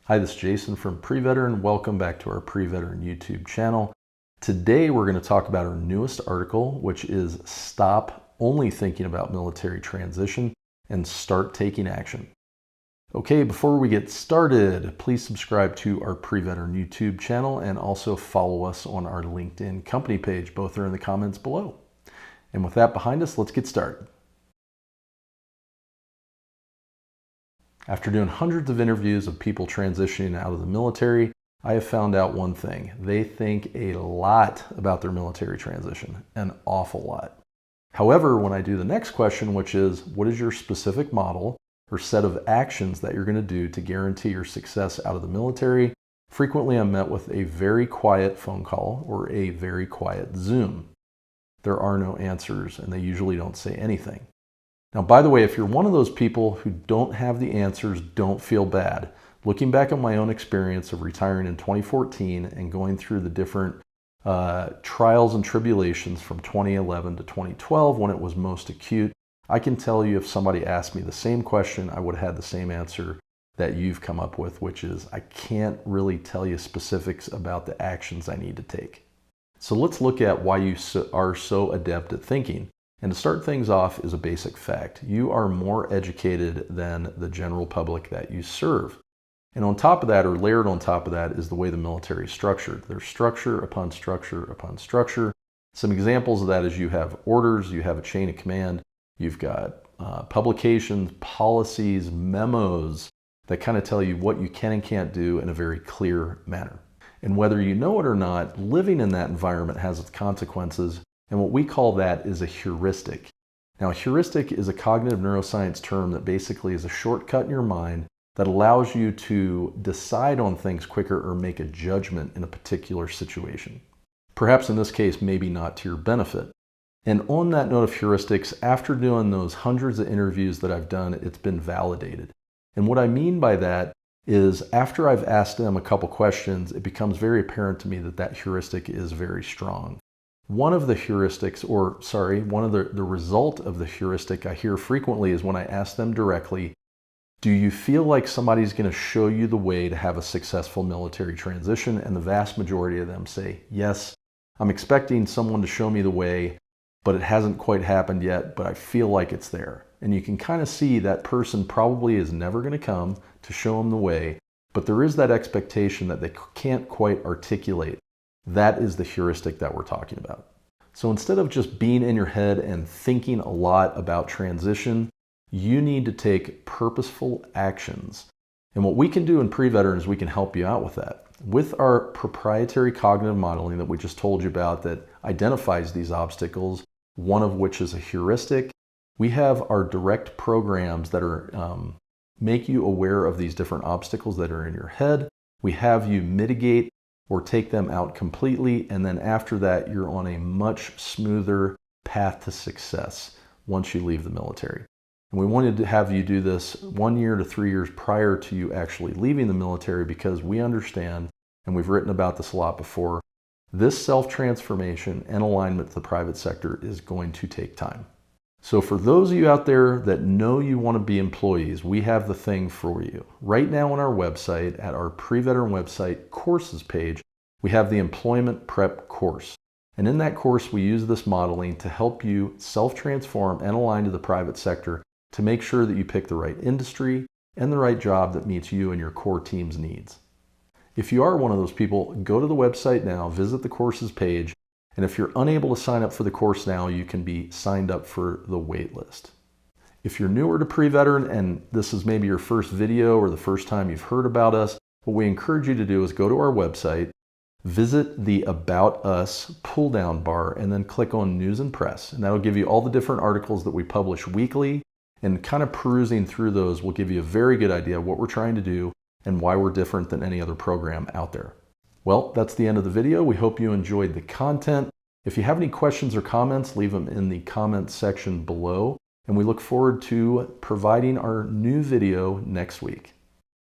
Hi, this is Jason from PreVeteran. Welcome back to our PreVeteran YouTube channel. Today we're going to talk about our newest article, which is Stop Only Thinking About Military Transition and Start Taking Action. Okay, before we get started, please subscribe to our PreVeteran YouTube channel and also follow us on our LinkedIn company page. Both are in the comments below. And with that behind us, let's get started. After doing hundreds of interviews of people transitioning out of the military, I have found out one thing. They think a lot about their military transition, an awful lot. However, when I do the next question, which is, what is your specific model or set of actions that you're going to do to guarantee your success out of the military? Frequently, I'm met with a very quiet phone call or a very quiet Zoom. There are no answers, and they usually don't say anything. Now, by the way, if you're one of those people who don't have the answers, don't feel bad. Looking back at my own experience of retiring in 2014 and going through the different trials and tribulations from 2011 to 2012 when it was most acute, I can tell you if somebody asked me the same question, I would have had the same answer that you've come up with, which is I can't really tell you specifics about the actions I need to take. So let's look at why you are so adept at thinking. And to start things off is a basic fact. You are more educated than the general public that you serve. And on top of that, or layered on top of that, is the way the military is structured. There's structure upon structure upon structure. Some examples of that is you have orders, you have a chain of command, you've got publications, policies, memos that kind of tell you what you can and can't do in a very clear manner. And whether you know it or not, living in that environment has its consequences. And what we call that is a heuristic. Now, a heuristic is a cognitive neuroscience term that basically is a shortcut in your mind that allows you to decide on things quicker or make a judgment in a particular situation. Perhaps in this case, maybe not to your benefit. And on that note of heuristics, after doing those hundreds of interviews that I've done, it's been validated. And what I mean by that is after I've asked them a couple questions, it becomes very apparent to me that that heuristic is very strong. One of the heuristics, one of the result of the heuristic I hear frequently is when I ask them directly, do you feel like somebody's going to show you the way to have a successful military transition? And the vast majority of them say, yes, I'm expecting someone to show me the way, but it hasn't quite happened yet, but I feel like it's there. And you can kind of see that person probably is never going to come to show them the way, but there is that expectation that they can't quite articulate. That is the heuristic that we're talking about. So instead of just being in your head and thinking a lot about transition, you need to take purposeful actions. And what we can do in PreVeteran is we can help you out with that. With our proprietary cognitive modeling that we just told you about that identifies these obstacles, one of which is a heuristic, we have our direct programs that are make you aware of these different obstacles that are in your head. We have you mitigate or take them out completely, and then after that, you're on a much smoother path to success once you leave the military. And we wanted to have you do this 1 year to 3 years prior to you actually leaving the military because we understand, and we've written about this a lot before, this self-transformation and alignment to the private sector is going to take time. So for those of you out there that know you want to be employees, we have the thing for you. Right now on our website, at our PreVeteran website courses page, we have the Employment Prep course. And in that course, we use this modeling to help you self-transform and align to the private sector to make sure that you pick the right industry and the right job that meets you and your core team's needs. If you are one of those people, go to the website now, visit the courses page, and if you're unable to sign up for the course now, you can be signed up for the wait list. If you're newer to PreVeteran and this is maybe your first video or the first time you've heard about us, what we encourage you to do is go to our website, visit the About Us pull-down bar, and then click on News and Press. And that'll give you all the different articles that we publish weekly, and kind of perusing through those will give you a very good idea of what we're trying to do and why we're different than any other program out there. Well, that's the end of the video. We hope you enjoyed the content. If you have any questions or comments, leave them in the comments section below. And we look forward to providing our new video next week.